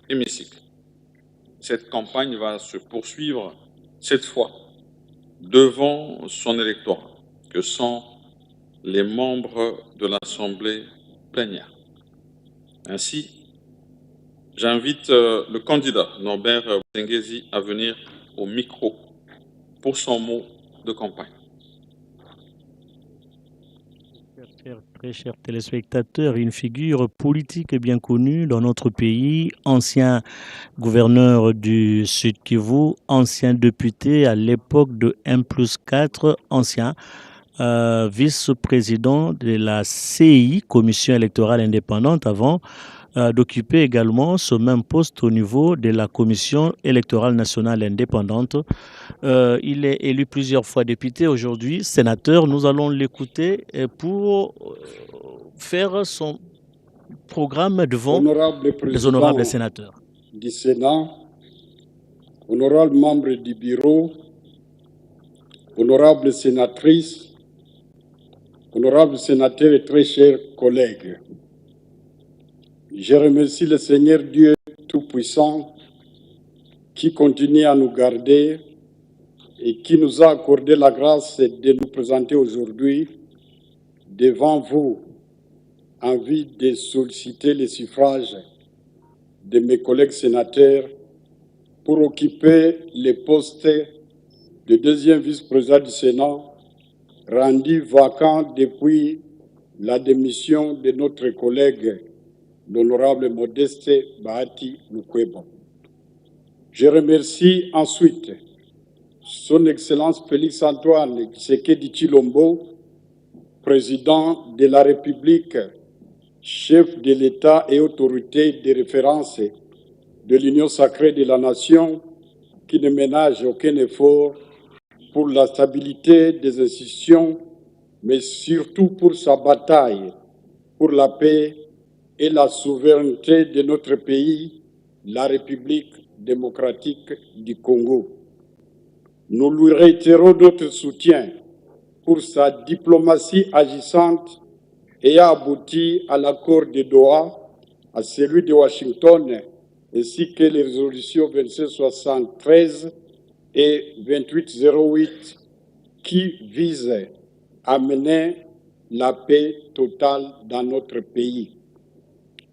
hémicycle. Cette campagne va se poursuivre cette fois devant son électorat, que sont les membres de l'Assemblée plénière. Ainsi, j'invite le candidat Norbert Boutenguezi à venir au micro pour son mot de campagne. Très chers téléspectateurs, une figure politique bien connue dans notre pays, ancien gouverneur du Sud Kivu, ancien député à l'époque de M+4, ancien vice-président de la CI, Commission électorale indépendante, avant d'occuper également ce même poste au niveau de la Commission électorale nationale indépendante. Il est élu plusieurs fois député, aujourd'hui sénateur. Nous allons l'écouter pour faire son programme devant les honorables sénateurs. Du Sénat, honorables membres du bureau, honorables sénatrices, honorables sénateurs et très chers collègues, je remercie le Seigneur Dieu Tout-Puissant qui continue à nous garder et qui nous a accordé la grâce de nous présenter aujourd'hui devant vous en vue de solliciter les suffrages de mes collègues sénateurs pour occuper les postes de deuxième vice-président du Sénat rendus vacants depuis la démission de notre collègue, l'honorable Modeste Bahati Lukwebo. Je remercie ensuite Son Excellence Félix Antoine Tshisekedi Tshilombo, président de la République, chef de l'État et autorité de référence de l'Union sacrée de la Nation, qui ne ménage aucun effort pour la stabilité des institutions, mais surtout pour sa bataille pour la paix et la souveraineté de notre pays, la République démocratique du Congo. Nous lui réitérons notre soutien pour sa diplomatie agissante et a abouti à l'accord de Doha, à celui de Washington, ainsi que les résolutions 2773 et 2808 qui visent à mener la paix totale dans notre pays.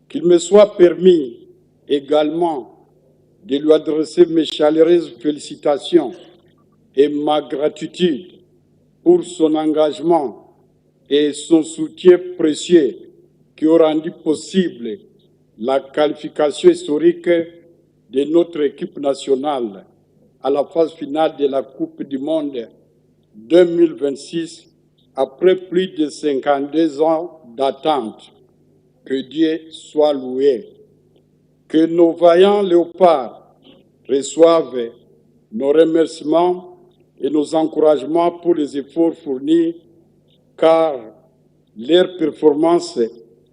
Qu'il me soit permis également de lui adresser mes chaleureuses félicitations et ma gratitude pour son engagement et son soutien précieux qui ont rendu possible la qualification historique de notre équipe nationale à la phase finale de la Coupe du Monde 2026 après plus de 52 ans d'attente. Que Dieu soit loué. Que nos vaillants léopards reçoivent nos remerciements et nos encouragements pour les efforts fournis, car leur performance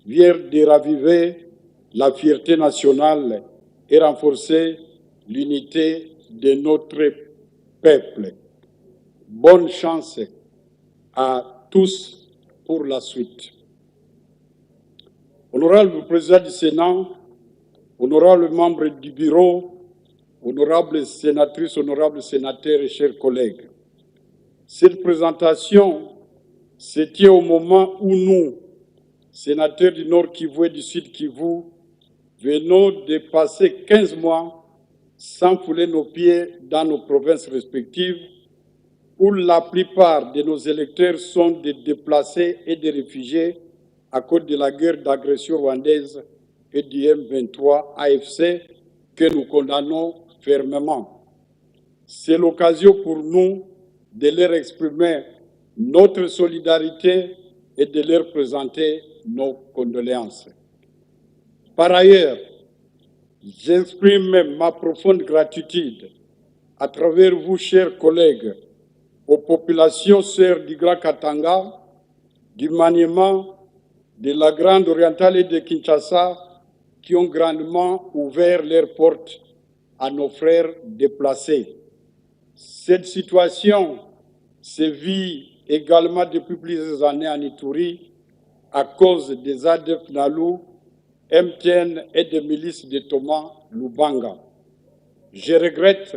vient de raviver la fierté nationale et renforcer l'unité de notre peuple. Bonne chance à tous pour la suite. Honorable président du Sénat, honorables membres du bureau, honorables sénatrices, honorables sénateurs et chers collègues, cette présentation se tient au moment où nous, sénateurs du Nord Kivu et du Sud Kivu, venons de passer 15 mois sans fouler nos pieds dans nos provinces respectives, où la plupart de nos électeurs sont des déplacés et des réfugiés à cause de la guerre d'agression rwandaise et du M23 AFC que nous condamnons fermement. C'est l'occasion pour nous de leur exprimer notre solidarité et de leur présenter nos condoléances. Par ailleurs, j'exprime ma profonde gratitude à travers vous, chers collègues, aux populations sœurs du Grand Katanga, du Maniema, de la Grande Orientale et de Kinshasa, qui ont grandement ouvert leurs portes à nos frères déplacés. Cette situation se vit également depuis plusieurs années en Ituri à cause des ADF Nalu MTN et des milices de Thomas Lubanga. Je regrette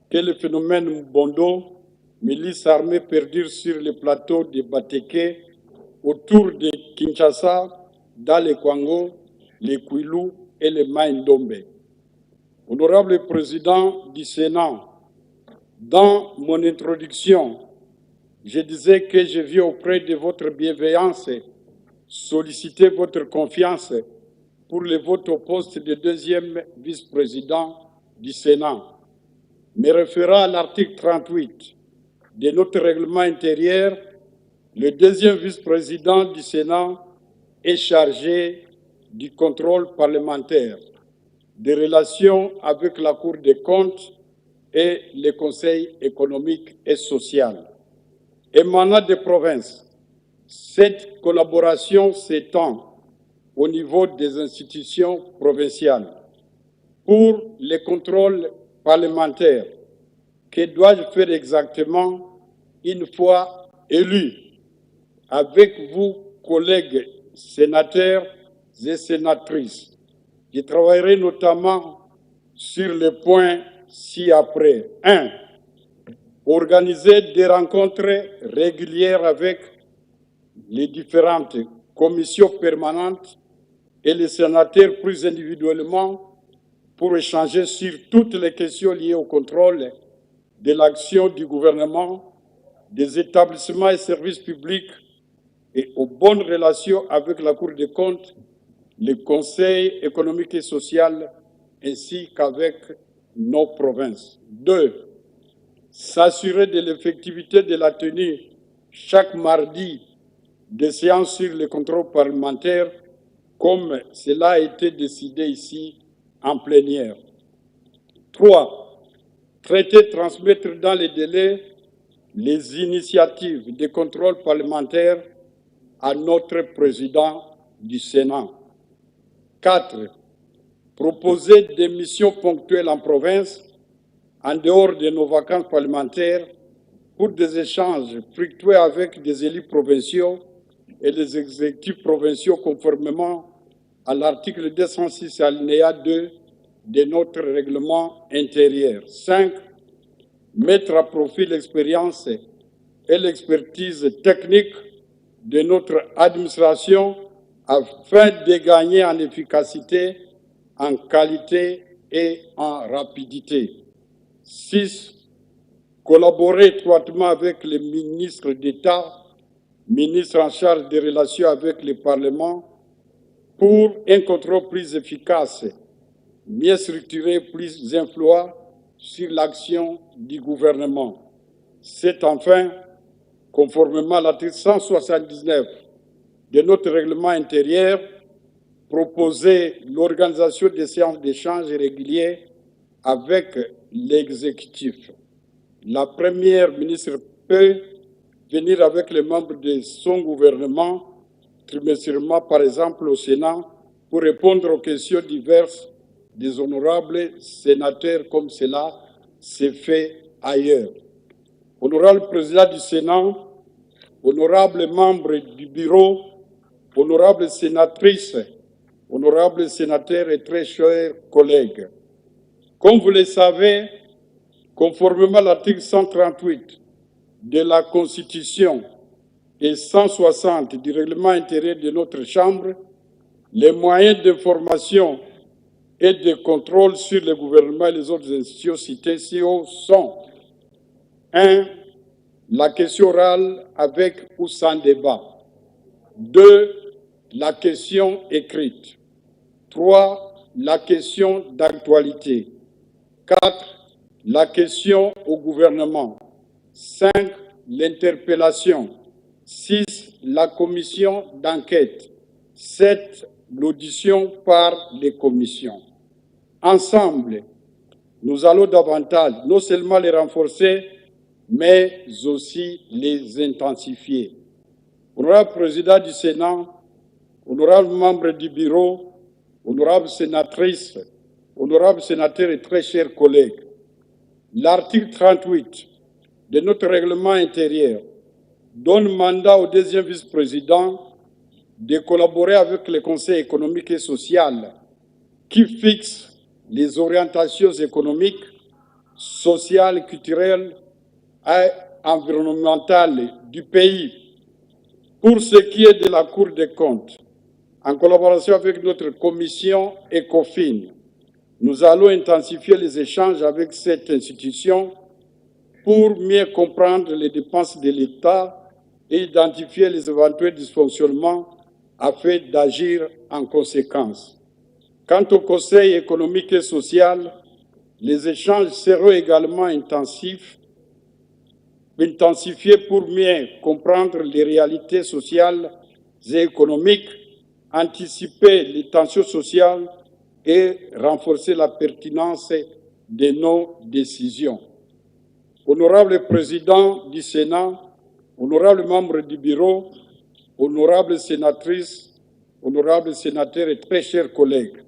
que le phénomène Mbondo, milice armée, perdure sur le plateau de Bateke, autour de Kinshasa, dans les Kwango, les Kwilu et les Maïndombe. Honorable Président du Sénat, dans mon introduction, je disais que je viens auprès de votre bienveillance solliciter votre confiance pour le vote au poste de deuxième vice-président du Sénat. Me référant à l'article 38 de notre règlement intérieur, le deuxième vice-président du Sénat est chargé du contrôle parlementaire, des relations avec la Cour des comptes et le Conseil économique et social. Émanant des provinces, cette collaboration s'étend au niveau des institutions provinciales. Pour les contrôles parlementaires, que dois-je faire exactement une fois élu? Avec vous, collègues sénateurs et sénatrices, je travaillerai notamment sur les points ci-après. 1. Organiser des rencontres régulières avec les différentes commissions permanentes et les sénateurs plus individuellement pour échanger sur toutes les questions liées au contrôle de l'action du gouvernement, des établissements et services publics et aux bonnes relations avec la Cour des comptes, le Conseil économique et social, ainsi qu'avec nos provinces. 2. S'assurer de l'effectivité de la tenue chaque mardi des séances sur le contrôle parlementaire, comme cela a été décidé ici en plénière. 3. Traiter, transmettre dans les délais les initiatives de contrôle parlementaire à notre président du Sénat. 4. Proposer des missions ponctuelles en province, en dehors de nos vacances parlementaires, pour des échanges fructueux avec des élus provinciaux et les exécutifs provinciaux conformément à l'article 206 alinéa 2 de notre règlement intérieur. 5. Mettre à profit l'expérience et l'expertise technique de notre administration afin de gagner en efficacité, en qualité et en rapidité. 6. Collaborer étroitement avec les ministres d'État, ministres en charge des relations avec le Parlement, pour un contrôle plus efficace, mieux structuré, plus influent sur l'action du gouvernement. 7. Enfin, conformément à l'article 179 de notre règlement intérieur, proposer l'organisation des séances d'échange réguliers avec l'exécutif. La première ministre peut venir avec les membres de son gouvernement trimestriellement, par exemple au Sénat, pour répondre aux questions diverses des honorables sénateurs, comme cela s'est fait ailleurs. Honorable président du Sénat, honorables membres du bureau, honorables sénatrices, honorables sénateurs et très chers collègues, comme vous le savez, conformément à l'article 138 de la Constitution et 160 du règlement intérieur de notre Chambre, les moyens d'information et de contrôle sur le gouvernement et les autres institutions citées ci-haut sont 1. La question orale avec ou sans débat. 2. La question écrite. 3. La question d'actualité. 4. La question au gouvernement. 5. L'interpellation. 6. La commission d'enquête. 7. L'audition par les commissions. Ensemble, nous allons davantage, non seulement les renforcer, mais aussi les intensifier. Honorable président du Sénat, honorables membres du bureau, honorables sénatrices, honorables sénateurs et très chers collègues, l'article 38 de notre règlement intérieur donne mandat au deuxième vice-président de collaborer avec le Conseil économique et social qui fixe les orientations économiques, sociales, culturelles et environnementales du pays. Pour ce qui est de la Cour des comptes, en collaboration avec notre commission ECOFIN, nous allons intensifier les échanges avec cette institution pour mieux comprendre les dépenses de l'État et identifier les éventuels dysfonctionnements afin d'agir en conséquence. Quant au Conseil économique et social, les échanges seront également intensifiés pour mieux comprendre les réalités sociales et économiques, anticiper les tensions sociales et renforcer la pertinence de nos décisions. Honorable Président du Sénat, honorables membres du Bureau, honorables sénatrices, honorables sénateurs et très chers collègues,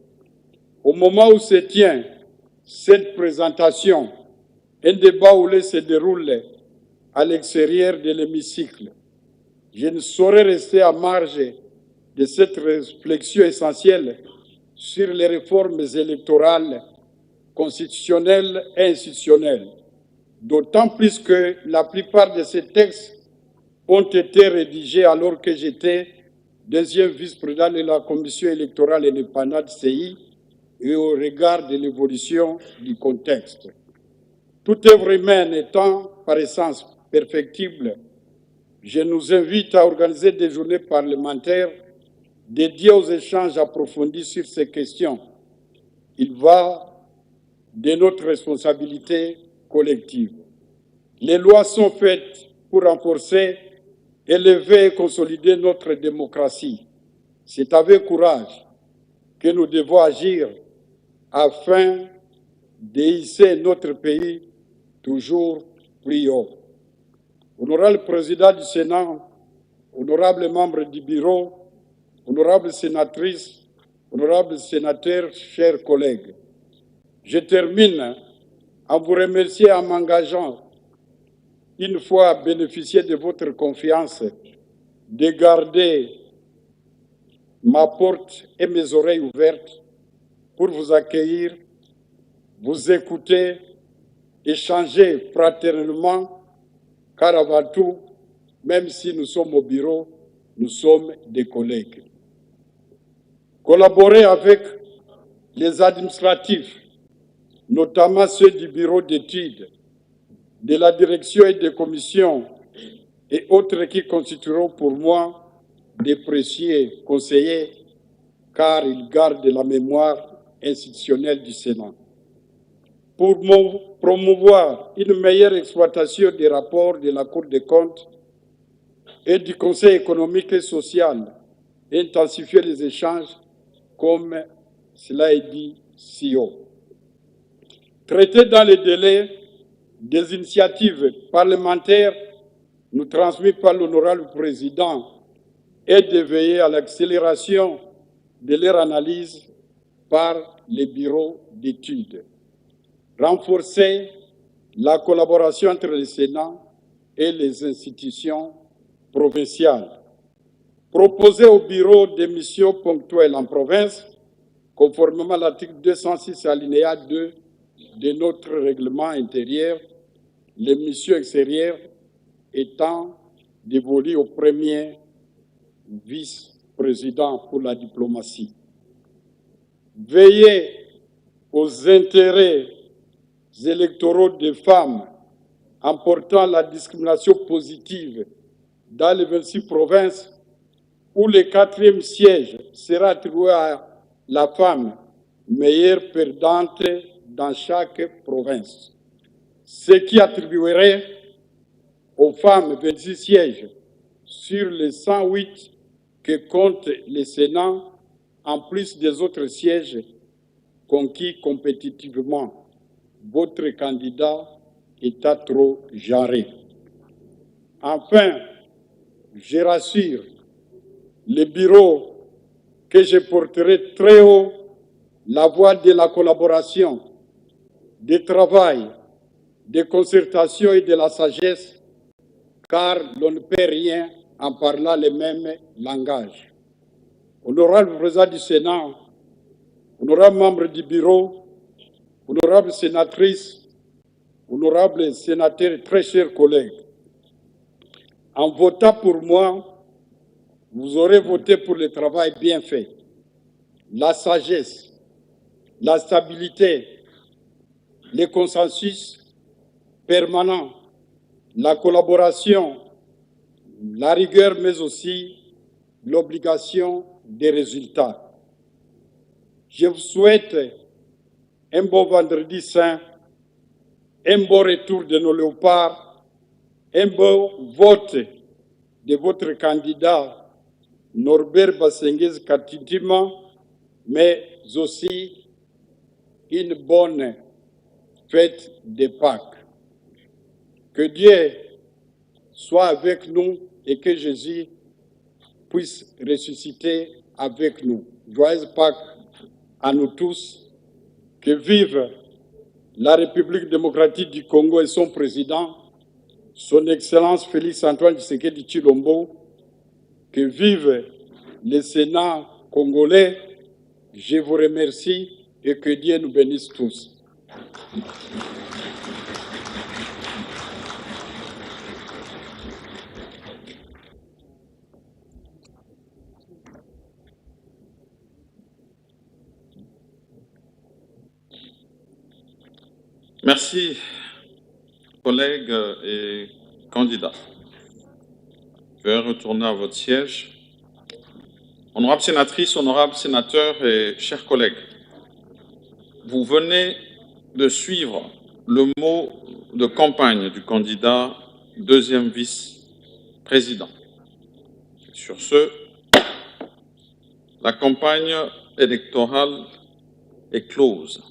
au moment où se tient cette présentation, un débat se déroule à l'extérieur de l'hémicycle, je ne saurais rester à marge de cette réflexion essentielle sur les réformes électorales, constitutionnelles et institutionnelles, d'autant plus que la plupart de ces textes ont été rédigés alors que j'étais deuxième vice-président de la Commission électorale indépendante CI et au regard de l'évolution du contexte. Toute œuvre humaine étant par essence perfectible, je nous invite à organiser des journées parlementaires dédiées aux échanges approfondis sur ces questions. Il va de notre responsabilité collective. Les lois sont faites pour renforcer, élever et consolider notre démocratie. C'est avec courage que nous devons agir afin de hisser notre pays toujours plus haut. Honorable Président du Sénat, honorables membres du Bureau, honorables sénatrices, honorables sénateurs, chers collègues, je termine en vous remerciant et en m'engageant, une fois à bénéficier de votre confiance, de garder ma porte et mes oreilles ouvertes pour vous accueillir, vous écouter, échanger fraternellement, car avant tout, même si nous sommes au bureau, nous sommes des collègues. Collaborer avec les administratifs, notamment ceux du bureau d'études, de la direction et des commissions et autres qui constitueront pour moi des précieux conseillers, car ils gardent la mémoire institutionnelle du Sénat. Pour promouvoir une meilleure exploitation des rapports de la Cour des comptes et du Conseil économique et social, et intensifier les échanges comme cela est dit si haut. Traiter dans les délais des initiatives parlementaires nous transmises par l'honorable président et de veiller à l'accélération de leur analyse par les bureaux d'études. Renforcer la collaboration entre le Sénat et les institutions provinciales. Proposer au bureau des missions ponctuelles en province, conformément à l'article 206 alinéa 2 de notre règlement intérieur, les missions extérieures étant dévolues au premier vice-président pour la diplomatie. Veiller aux intérêts électoraux des femmes en portant la discrimination positive dans les 26 provinces où le 4e siège sera attribué à la femme, meilleure perdante dans chaque province. Ce qui attribuerait aux femmes 26 sièges sur les 108 que compte le Sénat, en plus des autres sièges conquis compétitivement. Votre candidat est trop genré. Enfin, je rassure le bureau que je porterai très haut la voix de la collaboration, du travail, de concertation et de la sagesse, car l'on ne peut rien en parlant le même langage. honorable président du Sénat, honorable membre du bureau, honorable sénatrice, honorable sénateur, très chers collègues, en votant pour moi, vous aurez voté pour le travail bien fait, la sagesse, la stabilité, le consensus permanent, la collaboration, la rigueur, mais aussi l'obligation des résultats. Je vous souhaite un bon vendredi saint, un bon retour de nos léopards, un bon vote de votre candidat Norbert Bassenguez Katitima, mais aussi une bonne fête de Pâques. Que Dieu soit avec nous et que Jésus puisse ressusciter avec nous. Joyeuse Pâques à nous tous. Que vive la République démocratique du Congo et son président, son Excellence Félix Antoine Tshisekedi Tshilombo. Que vive le Sénat congolais. Je vous remercie et que Dieu nous bénisse tous. Merci, collègues et candidats. Je vais retourner à votre siège. Honorables sénatrices, honorables sénateurs et chers collègues, vous venez de suivre le mot de campagne du candidat deuxième vice-président. Sur ce, la campagne électorale est close.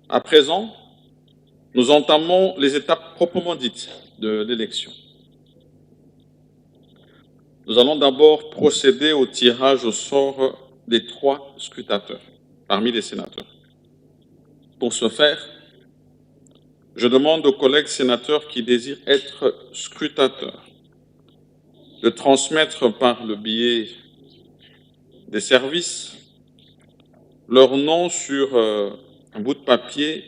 À présent, nous entamons les étapes proprement dites de l'élection. Nous allons d'abord procéder au tirage au sort des 3 scrutateurs parmi les sénateurs. Pour ce faire, je demande aux collègues sénateurs qui désirent être scrutateurs de transmettre par le biais des services leur nom sur un bout de papier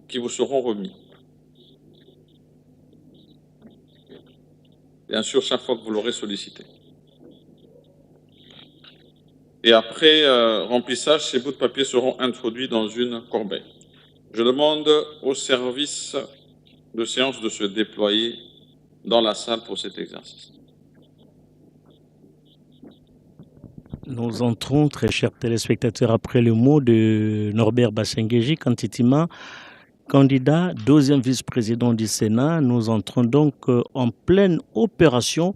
qui vous seront remis. Bien sûr, chaque fois que vous l'aurez sollicité. Et après remplissage, ces bouts de papier seront introduits dans une corbeille. Je demande au service de séance de se déployer dans la salle pour cet exercice. Nous entrons, très chers téléspectateurs, après le mot de Norbert Bassenguez Katitima, candidat, deuxième vice-président du Sénat. Nous entrons donc en pleine opération